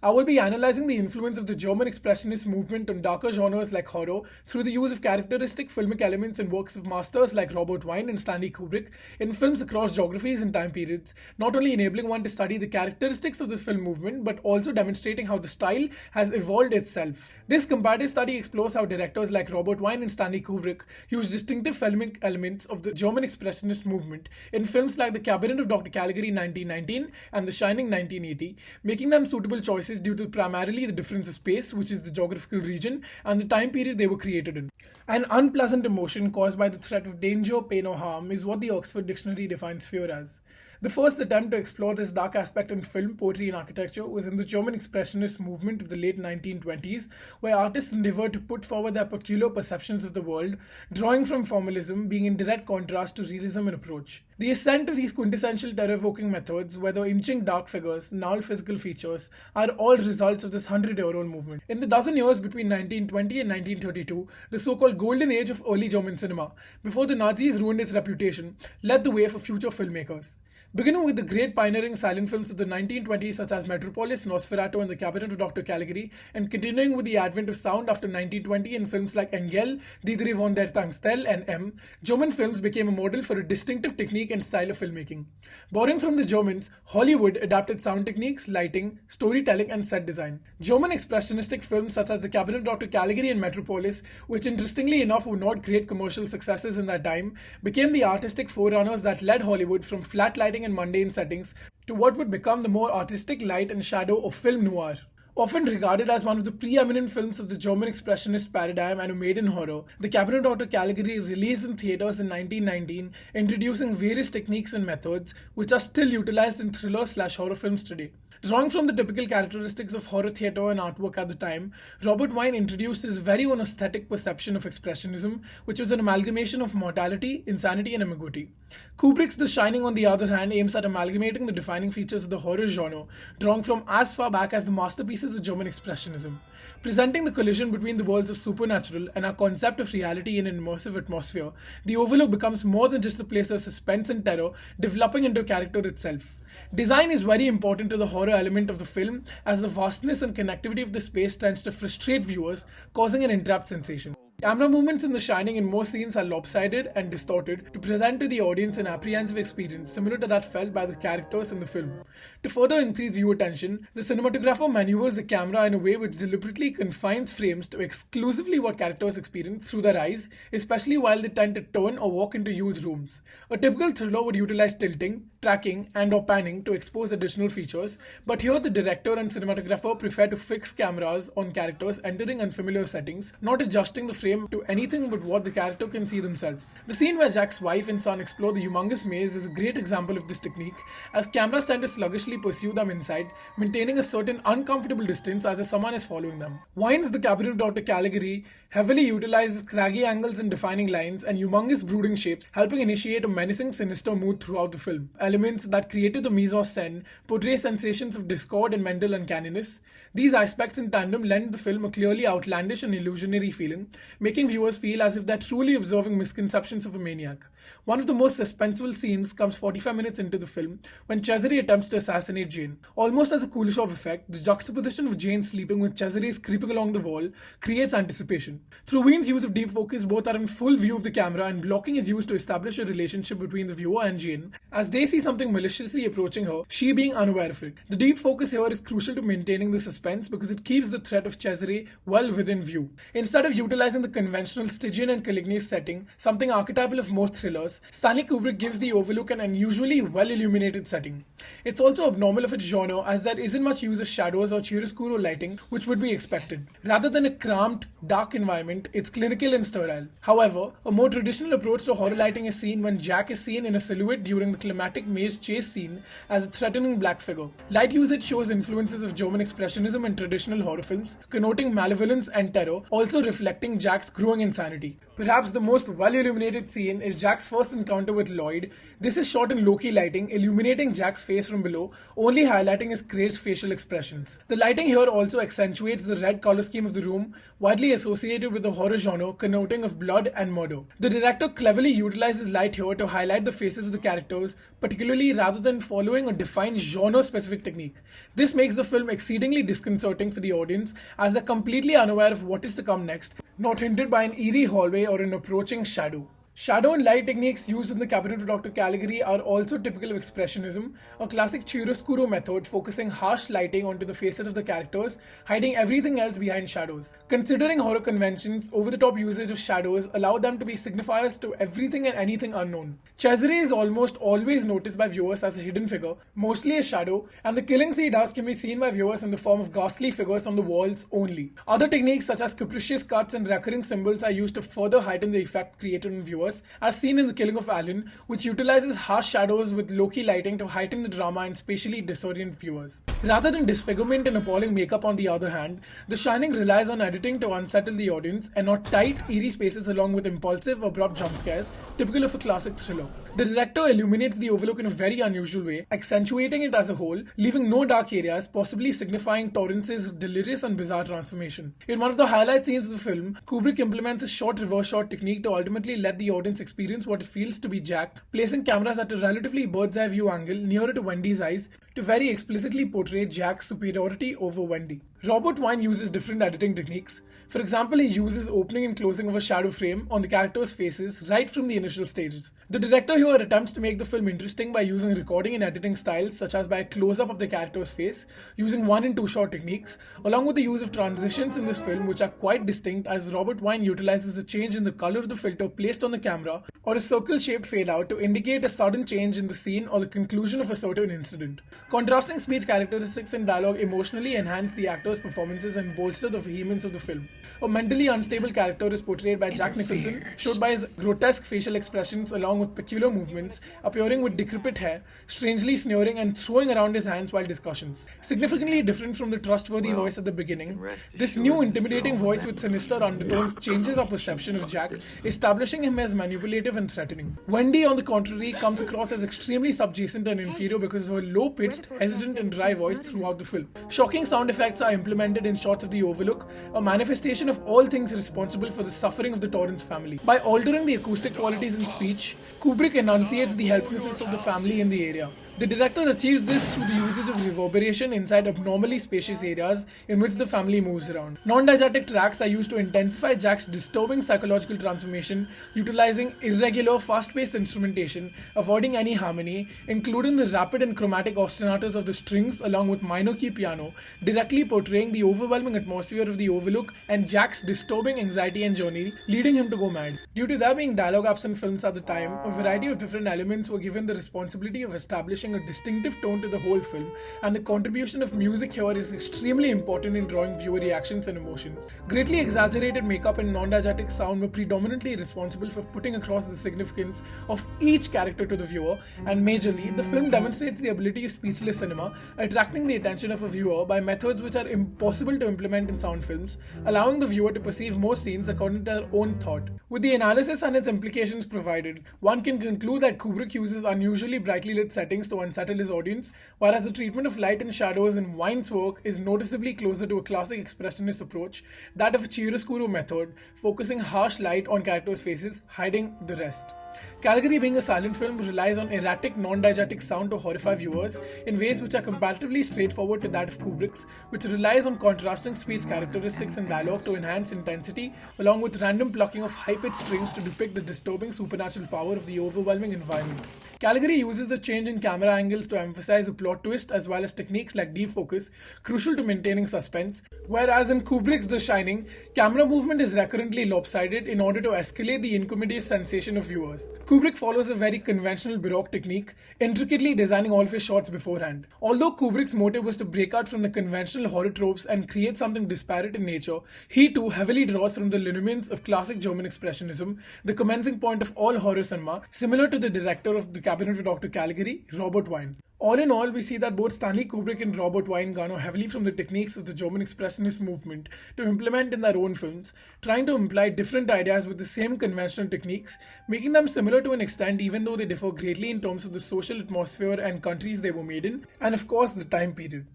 I will be analyzing the influence of the German Expressionist movement on darker genres like horror through the use of characteristic filmic elements in works of masters like Robert Wiene and Stanley Kubrick in films across geographies and time periods, not only enabling one to study the characteristics of this film movement but also demonstrating how the style has evolved itself. This comparative study explores how directors like Robert Wiene and Stanley Kubrick use distinctive filmic elements of the German Expressionist movement in films like The Cabinet of Dr. Caligari 1919 and The Shining 1980, making them suitable choices due to primarily the difference of space, which is the geographical region, and the time period they were created in. An unpleasant emotion caused by the threat of danger, pain, or harm is what the Oxford Dictionary defines fear as. The first attempt to explore this dark aspect in film, poetry, and architecture was in the German Expressionist movement of the late 1920s, where artists endeavored to put forward their peculiar perceptions of the world, drawing from formalism, being in direct contrast to realism in approach. The ascent of these quintessential terror-evoking methods, whether inching dark figures, gnarled physical features, are all results of this 100-year-old movement. In the dozen years between 1920 and 1932, the so-called golden age of early German cinema, before the Nazis ruined its reputation, led the way for future filmmakers. Beginning with the great pioneering silent films of the 1920s such as Metropolis, Nosferatu and The Cabinet of Dr. Caligari, and continuing with the advent of sound after 1920 in films like Engel, Die Drei von der Tankstelle and M, German films became a model for a distinctive technique and style of filmmaking. Borrowing from the Germans, Hollywood adapted sound techniques, lighting, storytelling and set design. German expressionistic films such as The Cabinet of Dr. Caligari and Metropolis, which interestingly enough were not great commercial successes in that time, became the artistic forerunners that led Hollywood from flat lighting and mundane settings to what would become the more artistic light and shadow of film noir. Often regarded as one of the preeminent films of the German Expressionist paradigm and a maiden horror, The Cabinet of Dr. Caligari released in theatres in 1919, introducing various techniques and methods which are still utilized in thriller/horror films today. Drawing from the typical characteristics of horror theatre and artwork at the time, Robert Wiene introduced his very own aesthetic perception of expressionism, which was an amalgamation of mortality, insanity, and ambiguity. Kubrick's The Shining, on the other hand, aims at amalgamating the defining features of the horror genre, drawing from as far back as the masterpieces of German Expressionism. Presenting the collision between the worlds of supernatural and our concept of reality in an immersive atmosphere, the Overlook becomes more than just a place of suspense and terror, developing into a character itself. Design is very important to the horror element of the film, as the vastness and connectivity of the space tends to frustrate viewers, causing an entrapped sensation. Camera movements in The Shining in most scenes are lopsided and distorted to present to the audience an apprehensive experience similar to that felt by the characters in the film. To further increase viewer tension, the cinematographer maneuvers the camera in a way which deliberately confines frames to exclusively what characters experience through their eyes, especially while they tend to turn or walk into huge rooms. A typical thriller would utilize tilting, tracking, and/or panning to expose additional features, but here the director and cinematographer prefer to fix cameras on characters entering unfamiliar settings, not adjusting the frame to anything but what the character can see themselves. The scene where Jack's wife and son explore the humongous maze is a great example of this technique, as cameras tend to sluggishly pursue them inside, maintaining a certain uncomfortable distance as if someone is following them. Wiene's The Cabinet of Dr. Caligari heavily utilizes craggy angles and defining lines and humongous brooding shapes, helping initiate a menacing, sinister mood throughout the film. Elements that created the mise-en-scène portray sensations of discord and mental uncanniness. These aspects in tandem lend the film a clearly outlandish and illusionary feeling, making viewers feel as if they're truly observing misconceptions of a maniac. One of the most suspenseful scenes comes 45 minutes into the film, when Cesare attempts to assassinate Jane. Almost as a Kuleshov effect, the juxtaposition of Jane sleeping with Cesare creeping along the wall creates anticipation. Through Wiene's use of deep focus, both are in full view of the camera, and blocking is used to establish a relationship between the viewer and Jane, as they see something maliciously approaching her, she being unaware of it. The deep focus here is crucial to maintaining the suspense because it keeps the threat of Cesare well within view. Instead of utilizing the conventional Stygian and Caligari setting, something archetypal of most thrillers, Stanley Kubrick gives the Overlook an unusually well-illuminated setting. It's also abnormal of its genre, as there isn't much use of shadows or chiaroscuro lighting, which would be expected. Rather than a cramped, dark environment, it's clinical and sterile. However, a more traditional approach to horror lighting is seen when Jack is seen in a silhouette during the climatic maze chase scene as a threatening black figure. Light usage shows influences of German Expressionism in traditional horror films, connoting malevolence and terror, also reflecting Jack's growing insanity. Perhaps the most well-illuminated scene is Jack's first encounter with Lloyd. This is shot in low-key lighting, illuminating Jack's face from below, only highlighting his crazed facial expressions. The lighting here also accentuates the red color scheme of the room, widely associated with the horror genre, connoting of blood and murder. The director cleverly utilizes light here to highlight the faces of the characters, particularly particularly rather than following a defined genre-specific technique. This makes the film exceedingly disconcerting for the audience as they're completely unaware of what is to come next, not hindered by an eerie hallway or an approaching shadow. Shadow and light techniques used in the Cabinet of Dr. Caligari are also typical of Expressionism, a classic chiaroscuro method focusing harsh lighting onto the faces of the characters, hiding everything else behind shadows. Considering horror conventions, over-the-top usage of shadows allow them to be signifiers to everything and anything unknown. Cesare is almost always noticed by viewers as a hidden figure, mostly a shadow, and the killings he does can be seen by viewers in the form of ghastly figures on the walls only. Other techniques such as capricious cuts and recurring symbols are used to further heighten the effect created on viewers, as seen in The Killing of Alan, which utilizes harsh shadows with low-key lighting to heighten the drama and spatially disorient viewers. Rather than disfigurement and appalling makeup on the other hand, The Shining relies on editing to unsettle the audience and not tight, eerie spaces along with impulsive, abrupt jump scares, typical of a classic thriller. The director illuminates the Overlook in a very unusual way, accentuating it as a whole, leaving no dark areas, possibly signifying Torrance's delirious and bizarre transformation. In one of the highlight scenes of the film, Kubrick implements a short reverse shot technique to ultimately let the audience experience what it feels to be Jack, placing cameras at a relatively bird's eye view angle nearer to Wendy's eyes to very explicitly portray Jack's superiority over Wendy. RobertWiene uses different editing techniques. For example, he uses opening and closing of a shadow frame on the characters' faces right from the initial stages. The director here attempts to make the film interesting by using recording and editing styles such as by a close-up of the character's face, using 1 and 2 shot techniques, along with the use of transitions in this film which are quite distinct as RobertWiene utilizes a change in the color of the filter placed on the camera or a circle-shaped fade-out to indicate a sudden change in the scene or the conclusion of a certain incident. Contrasting speech characteristics and dialogue emotionally enhance the actors' performances and bolster the vehemence of the film. A mentally unstable character is portrayed by Jack Nicholson, showed by his grotesque facial expressions along with peculiar movements, appearing with decrepit hair, strangely sneering and throwing around his hands while discussions. Significantly different from the trustworthy voice at the beginning, this new intimidating voice with sinister undertones changes our perception of Jack, establishing him as manipulative and threatening. Wendy, on the contrary, comes across as extremely subjacent and inferior because of her low-pitched, hesitant and dry voice throughout the film. Shocking sound effects are implemented in shots of the Overlook, a manifestation of all things responsible for the suffering of the Torrance family. By altering the acoustic qualities in speech, Kubrick enunciates the helplessness of the family in the area. The director achieves this through the usage of reverberation inside abnormally spacious areas in which the family moves around. Non-diegetic tracks are used to intensify Jack's disturbing psychological transformation, utilizing irregular, fast-paced instrumentation, avoiding any harmony, including the rapid and chromatic ostinatos of the strings along with minor key piano, directly portraying the overwhelming atmosphere of the Overlook and Jack's disturbing anxiety and journey, leading him to go mad. Due to there being dialogue-absent films at the time, a variety of different elements were given the responsibility of establishing a distinctive tone to the whole film, and the contribution of music here is extremely important in drawing viewer reactions and emotions. Greatly exaggerated makeup and non-diegetic sound were predominantly responsible for putting across the significance of each character to the viewer, and majorly, the film demonstrates the ability of speechless cinema, attracting the attention of a viewer by methods which are impossible to implement in sound films, allowing the viewer to perceive more scenes according to their own thought. With the analysis and its implications provided, one can conclude that Kubrick uses unusually brightly lit settings to unsettle his audience, whereas the treatment of light and shadows in Wine's work is noticeably closer to a classic expressionist approach, that of a chiaroscuro method, focusing harsh light on characters' faces, hiding the rest. Caligari, being a silent film, relies on erratic, non-diegetic sound to horrify viewers in ways which are comparatively straightforward to that of Kubrick's, which relies on contrasting speech characteristics and dialogue to enhance intensity, along with random plucking of high-pitched strings to depict the disturbing supernatural power of the overwhelming environment. Caligari uses the change in camera angles to emphasize a plot twist as well as techniques like deep focus, crucial to maintaining suspense, whereas in Kubrick's The Shining, camera movement is recurrently lopsided in order to escalate the incommodious sensation of viewers. Kubrick follows a very conventional Baroque technique, intricately designing all of his shots beforehand. Although Kubrick's motive was to break out from the conventional horror tropes and create something disparate in nature, he too heavily draws from the lineaments of classic German Expressionism, the commencing point of all horror cinema, similar to the director of The Cabinet of Dr. Caligari, RobertWiene. All in all, we see that both Stanley Kubrick and RobertWiene garner heavily from the techniques of the German Expressionist movement to implement in their own films, trying to imply different ideas with the same conventional techniques, making them similar to an extent even though they differ greatly in terms of the social atmosphere and countries they were made in, and of course the time period.